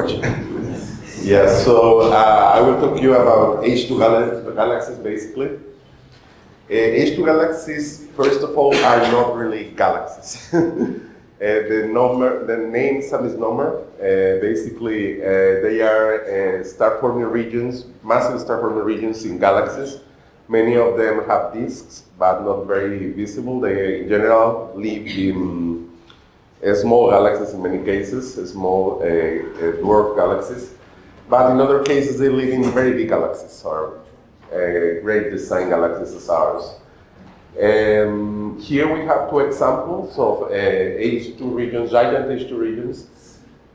much. Yeah, so I will talk to you about H2 galaxies, basically. H2 galaxies, first of all, are not really galaxies. The name is a misnomer. Basically, they are star-forming regions, massive star-forming regions in galaxies. Many of them have disks, but not very visible. They, in general, live in small galaxies in many cases, small dwarf galaxies. But in other cases, they live in very big galaxies, or great design galaxies as ours. Here we have two examples of H2 regions, giant H2 regions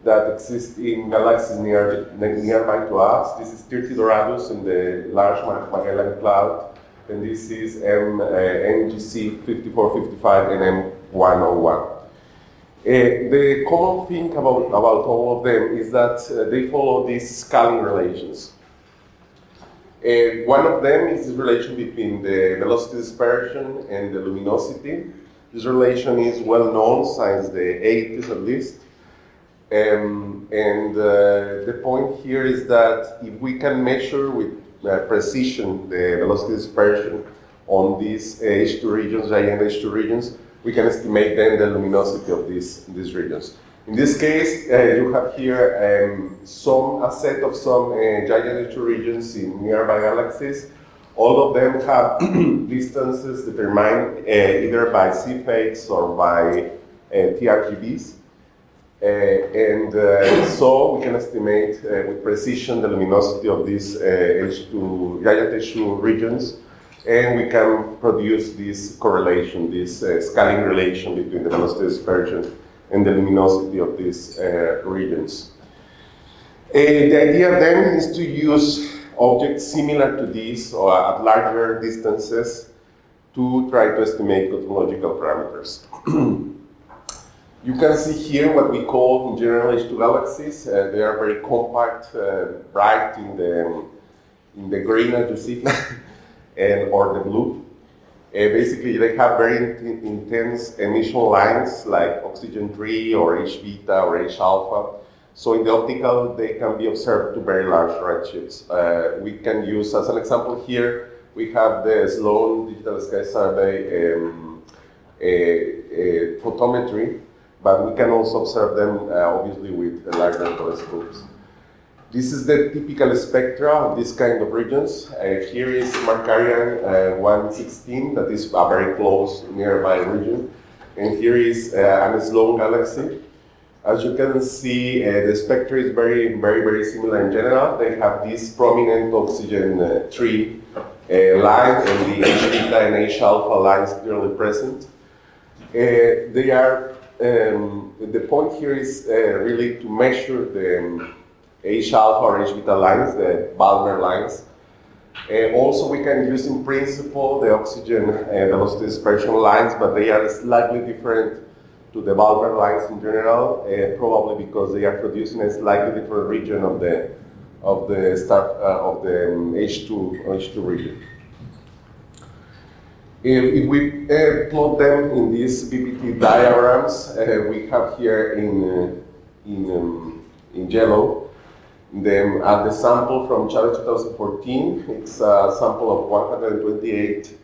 that exist in galaxies nearby to us. This is Tirti Doradus in the Large Magellan Cloud, and this is NGC 5455 and M101. The common thing about all of them is that they follow these scaling relations. One of them is the relation between the velocity dispersion and the luminosity. This relation is well known since the 80s at least. The point here is that if we can measure with precision the velocity dispersion on these H2 regions, giant H2 regions, we can estimate then the luminosity of these regions. In this case, you have here a set of some giant H2 regions in nearby galaxies. All of them have distances determined either by C-fates or by TRGBs. So we can estimate with precision the luminosity of these giant H2 regions, and we can produce this correlation, this scaling relation between the velocity dispersion and the luminosity of these regions. The idea then is to use objects similar to these or at larger distances to try to estimate cosmological parameters. You can see here what we call in general H2 galaxies. They are very compact, bright in the green as you see, or the blue. Basically, they have very intense emission lines like oxygen 3 or H beta or H alpha. So in the optical, they can be observed to very large redshifts. We can use, as an example here, we have the Sloan Digital Sky Survey photometry, but we can also observe them obviously with larger telescopes. This is the typical spectra of this kind of regions. Here is Markarian 116, that is a very close nearby region. And here is a Sloan galaxy. As you can see, the spectra is very, very, very similar in general. They have this prominent oxygen 3 line and the H beta and H alpha lines clearly present. They are, the point here is really to measure the H alpha or H beta lines, the Balmer lines. Also, we can use in principle the oxygen velocity dispersion lines, but they are slightly different to the Balmer lines in general, probably because they are producing a slightly different region of the H2 region. If we plot them in these BPT diagrams, we have here in yellow the sample from Chávez 2014. It's a sample of 128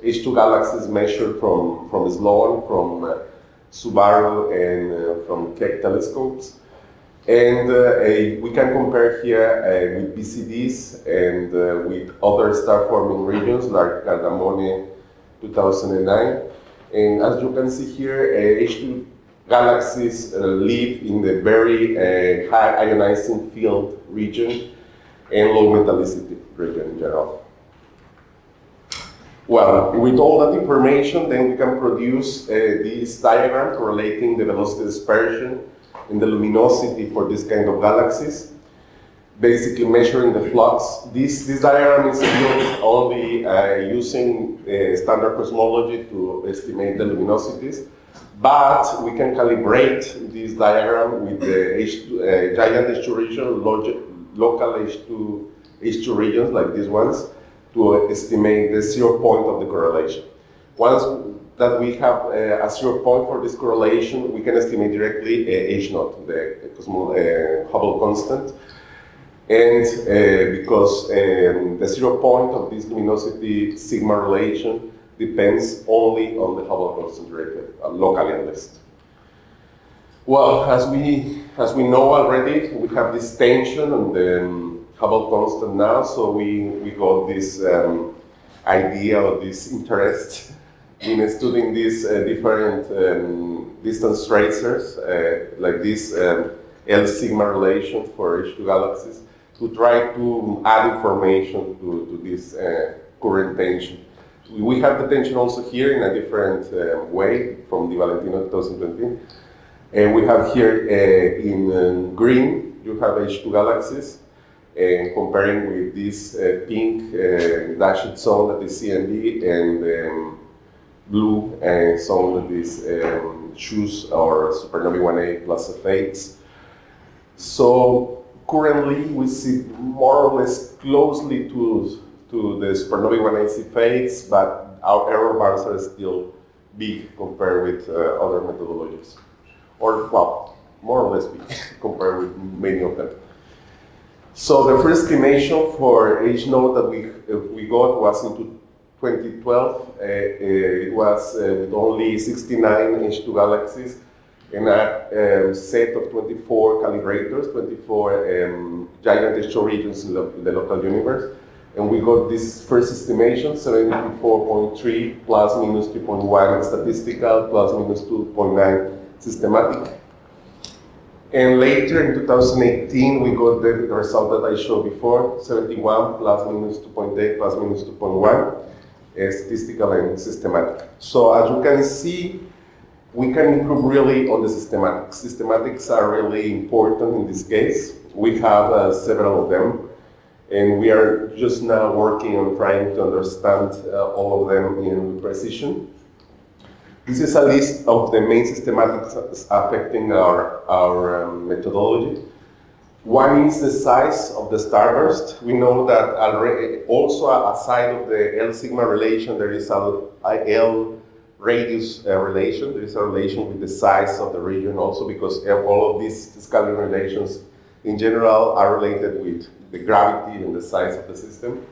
H2 galaxies measured from Sloan, from Subaru, and from Keck telescopes. And we can compare here with BCDs and with other star-forming regions like Cardamone 2009. And as you can see here, H2 galaxies live in the very high ionizing field region and low metallicity region in general. Well, with all that information, then we can produce this diagram correlating the velocity dispersion and the luminosity for this kind of galaxies, basically measuring the flux. This diagram is built only using standard cosmology to estimate the luminosities, but we can calibrate this diagram with the giant H2 region, local H2 regions like these ones, to estimate the 0 point of the correlation. Once that we have a 0 point for this correlation, we can estimate directly H0, the Hubble constant. And because the 0 point of this luminosity sigma relation depends only on the Hubble constant directly, locally at least. Well, as we know already, we have this tension on the Hubble constant now, so we got this idea of this interest in studying these different distance tracers, like this L sigma relation for H2 galaxies, to try to add information to this current tension. We have the tension also here in a different way from the Valentino 2020. We have here in green, you have H2 galaxies, comparing with this pink dashed zone that is CND and blue zone that is SHUS or supernovae 1A plus F8s. So currently we see more or less closely to the supernovae 1A C8s, but our error bars are still big compared with other methodologies. Or, well, more or less big compared with many of them. So the first estimation for H0 that we got was into 2012. It was with only 69 H2 galaxies and a set of 24 calibrators, 24 giant H2 regions in the local universe. And we got this first estimation, 74.3 plus minus 3.1 statistical plus minus 2.9 systematic. And later in 2018, we got the result that I showed before, 71 plus minus 2.8 plus minus 2.1, statistical and systematic. So as you can see, we can improve really on the systematics. Systematics are really important in this case. We have several of them, and we are just now working on trying to understand all of them in precision. This is a list of the main systematics affecting our methodology. One is the size of the starburst. We know that already also aside of the L sigma relation, there is a L radius relation. There is a relation with the size of the region also, because all of these scaling relations in general are related with the gravity and the size of the system.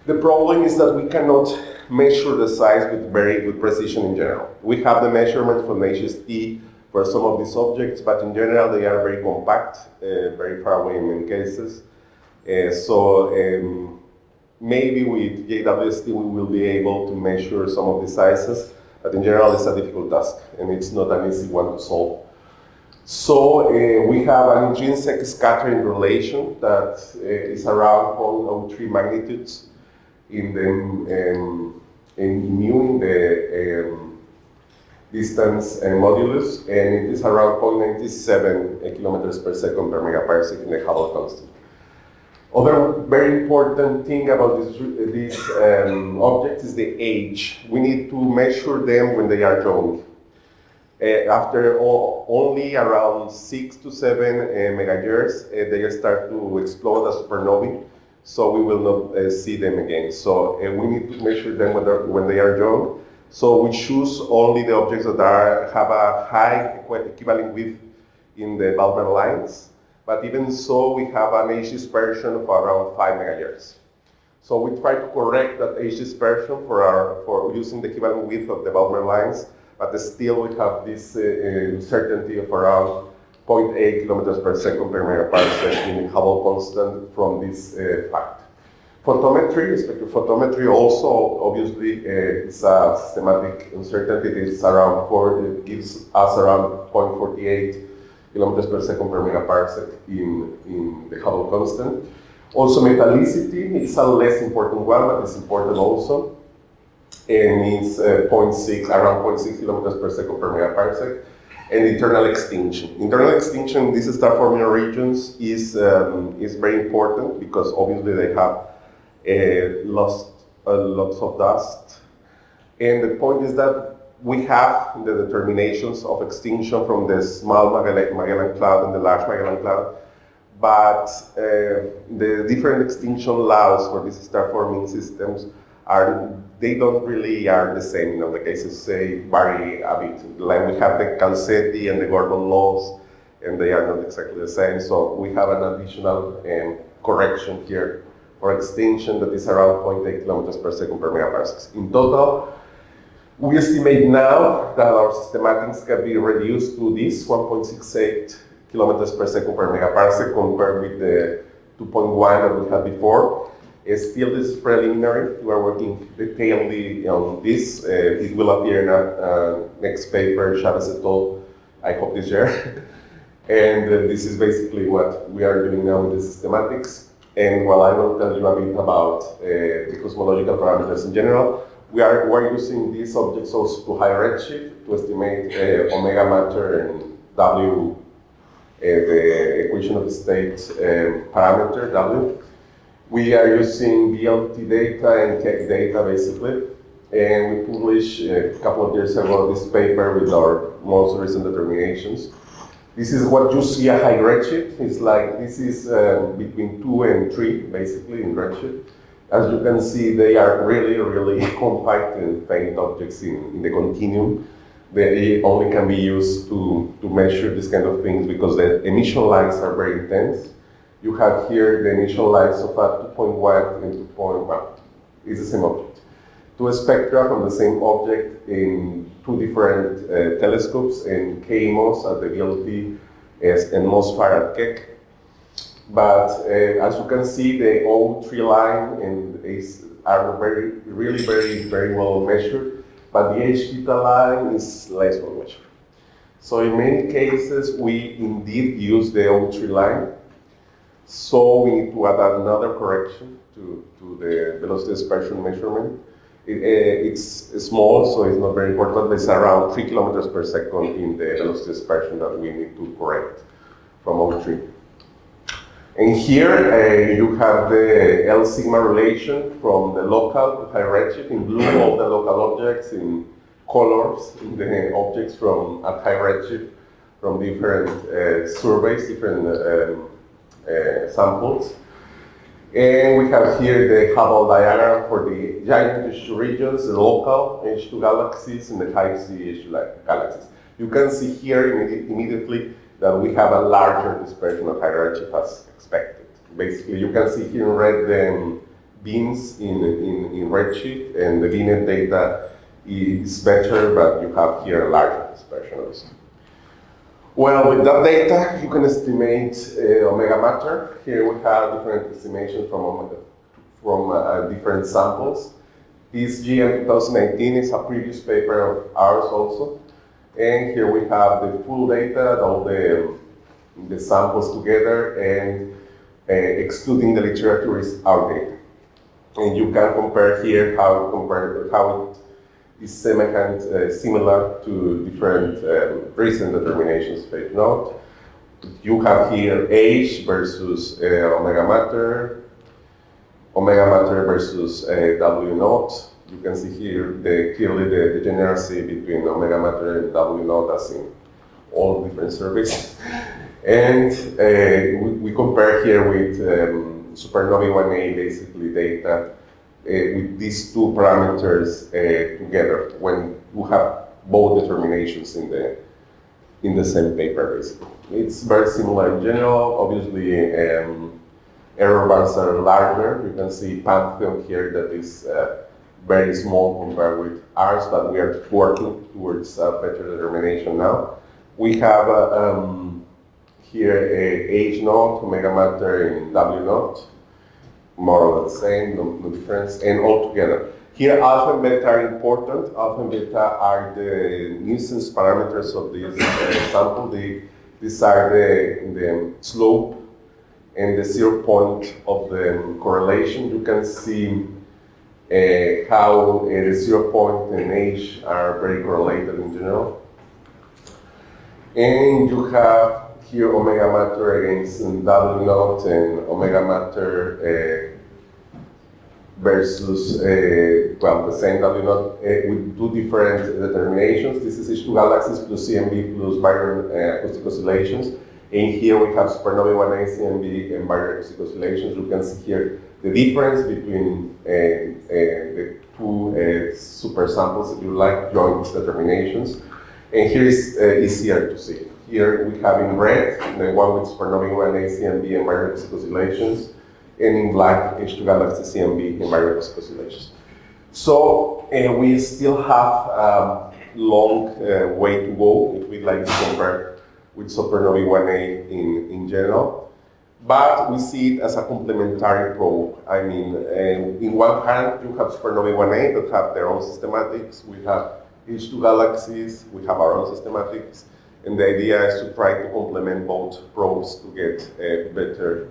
The problem is that we cannot measure the size with very good precision in general. We have the measurement from HST for some of these objects, but in general they are very compact, very far away in many cases. Maybe with JWST we will be able to measure some of the sizes, but in general it's a difficult task and it's not an easy one to solve. So we have an intrinsic scattering relation that is around 0.03 magnitudes in the mu in the distance modulus, and it is around 0.97 kilometers per second per megaparsec in the Hubble constant. Other very important thing about these objects is the age. We need to measure them when they are young. After only around 6 to 7 megayears, they start to explode as supernovae, so we will not see them again. So we need to measure them when they are young. So we choose only the objects that have a high equivalent width in the Balmer lines. But even so, we have an age dispersion of around 5 megayears. So we try to correct that age dispersion for using the equivalent width of the Balmer lines, but still we have this uncertainty of around 0.8 kilometers per second per megaparsec in Hubble constant from this fact. Photometry, spectrophotometry also obviously is a systematic uncertainty. It is around it gives us around 0.48 kilometers per second per megaparsec in the Hubble constant. Also metallicity is a less important one, but it's important also. And it's around 0.6 kilometers per second per megaparsec. And internal extinction. Internal extinction, these star forming regions is very important because obviously they have lost lots of dust. And the point is that we have the determinations of extinction from the small Magellan cloud and the large Magellan cloud, but the different extinction laws for these star forming systems they don't really are the same. The cases vary a bit. Like we have the Calcetti and the Gordon laws, and they are not exactly the same. So we have an additional correction here for extinction that is around 0.8 kilometers per second per megaparsecs. In total, we estimate now that our systematics can be reduced to this 1.68 kilometers per second per megaparsec compared with the 2.1 that we had before. Still, this is preliminary. We are working detailedly on this. It will appear in our next paper, Chávez et al., I hope this year. And this is basically what we are doing now with the systematics. And while I will tell you a bit about the cosmological parameters in general, we're using these objects also to high redshift to estimate omega matter and W, the equation of the state parameter, W. We are using VLT data and KIIG data basically, and we published a couple of years ago this paper with our most recent determinations. This is what you see a high redshift. It's like this is between 2 and 3 basically in redshift. As you can see, they are really, really compact and faint objects in the continuum. They only can be used to measure this kind of things because the emission lines are very intense. You have here the initial lines of a 2.1 and 2.1. It's the same object. Two spectra from the same object in 2 different telescopes in KMOS at the VLT and MOSFAR at KEK. But as you can see, the O3 line are very well measured, but the H theta line is less well measured. So in many cases, we indeed use the O3 line. So we need to add another correction to the velocity dispersion measurement. It's small, so it's not very important, but it's around 3 kilometers per second in the velocity dispersion that we need to correct from O3. And here you have the L sigma relation from the local to high redshift. In blue, all the local objects, in colors, in the objects from at high redshift from different surveys, different samples. And we have here the Hubble diagram for the giant H2 regions, the local H2 galaxies, and the high C H2 galaxies. You can see here immediately that we have a larger dispersion of high redshift as expected. Basically, you can see here in red the beams in redshift, and the VNet data is better, but you have here a larger dispersion also. Well, with that data, you can estimate omega matter. Here we have different estimations from different samples. This GM 2019 is a previous paper of ours also. And here we have the full data, all the samples together, and excluding the literature is our data. And you can compare here how it is similar to different recent determinations of H naught. You have here H versus omega matter versus W naught. You can see here clearly the degeneracy between omega matter and W naught as in all different surveys. And we compare here with supernovae 1A basically data with these two parameters together when you have both determinations in the same paper basically. It's very similar in general. Obviously, error bands are larger. You can see Pantheon here that is very small compared with ours, but we are working towards a better determination now. We have here H naught, omega matter, and W naught, more or less the same, no difference, and all together. Here, alpha and beta are important. Alpha and beta are the nuisance parameters of this sample. These are the slope and the 0 point of the correlation. You can see how the 0 point and H are very correlated in general. And you have here omega matter against W naught and omega matter versus, the same W naught with two different determinations. This is H2 galaxies plus CMB plus Byron acoustic oscillations. And here we have supernovae 1A, CMB, and Byron acoustic oscillations. You can see here the difference between the two super samples, if you like, joint determinations. And here is easier to see. Here we have in red the one with supernovae 1A, CMB, and Myricus oscillations, and in black H2 galaxy CMB and Myricus oscillations. So we still have a long way to go if we like to compare with supernovae 1A in general. But we see it as a complementary probe. I mean, in one hand, you have supernovae 1A that have their own systematics. We have H2 galaxies, we have our own systematics. And the idea is to try to complement both probes to get a better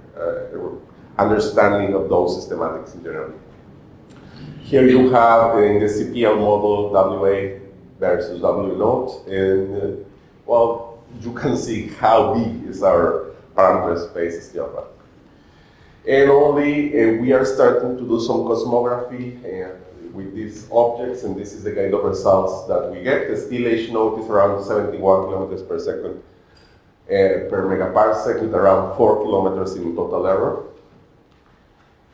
understanding of those systematics in general. Here you have in the CPL model WA versus W naught, and well, you can see how big is our parameter space still. And only we are starting to do some cosmography with these objects, and this is the kind of results that we get. The still H naught is around 71 kilometers per second per megaparsec, with around 4 kilometers in total error.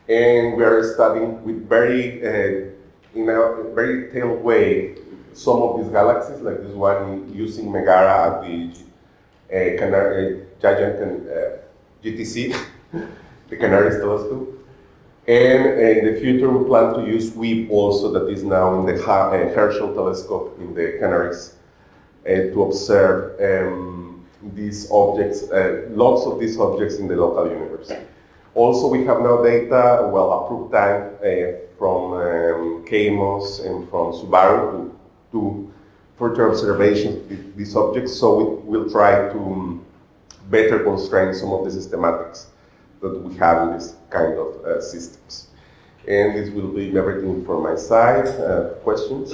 And we are studying with very, in a very detailed way, some of these galaxies, like this one using Megara at the giant GTC, the Canaries telescope. And in the future, we plan to use WIB also, that is now in the Herschel telescope in the Canaries, to observe these objects, lots of these objects in the local universe. Also, we have now data, well, approved time from KMOS and from Subaru to further observation of these objects. So we will try to better constrain some of the systematics that we have in this kind of systems. And this will be everything from my side. Questions?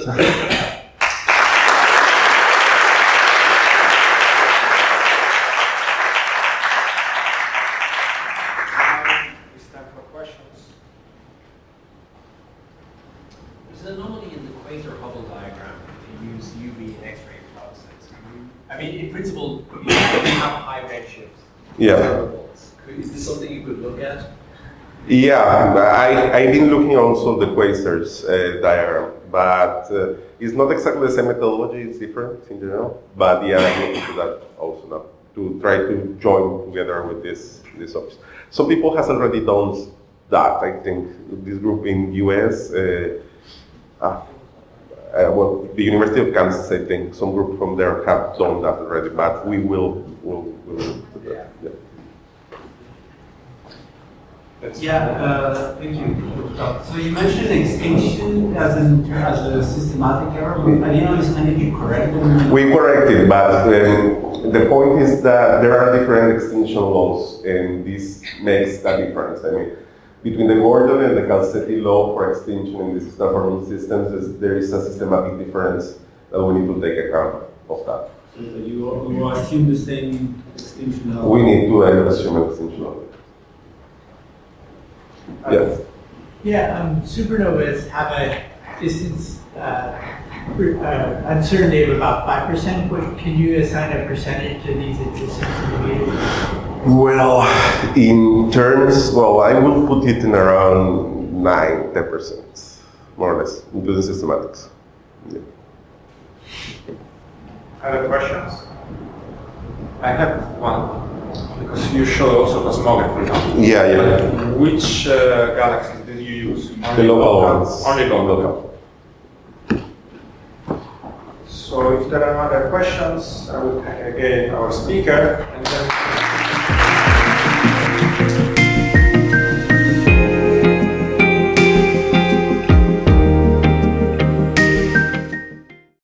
Yeah. Is this something you could look at? Yeah, I've been looking also the quasars diagram, but it's not exactly the same methodology, it's different in general. But yeah, I'm looking to that also now, to try to join together with this option. Some people has already done that, I think. This group in US, well, the University of Kansas, I think, some group from there have done that already, but we will do that. Yeah. Yeah, thank you. So you mentioned extinction as a systematic error. I didn't understand if you corrected. We corrected, but the point is that there are different extinction laws, and this makes a difference. I mean, between the Gordon and the Calcetti law for extinction in these transforming systems, there is a systematic difference that we need to take account of that. So you assume the same extinction law? We need to assume an extinction law. Yes. Yeah, supernovas have a distance uncertainty of about 5%. Can you assign a percentage to these distances? Well, in terms, well, I will put it in around 9-10%, more or less, including systematics. Yeah. Other questions? I have one. Because you showed also cosmography. Yeah. Which galaxies did you use? The local ones. Only local. So if there are other questions, I will thank again our speaker, and then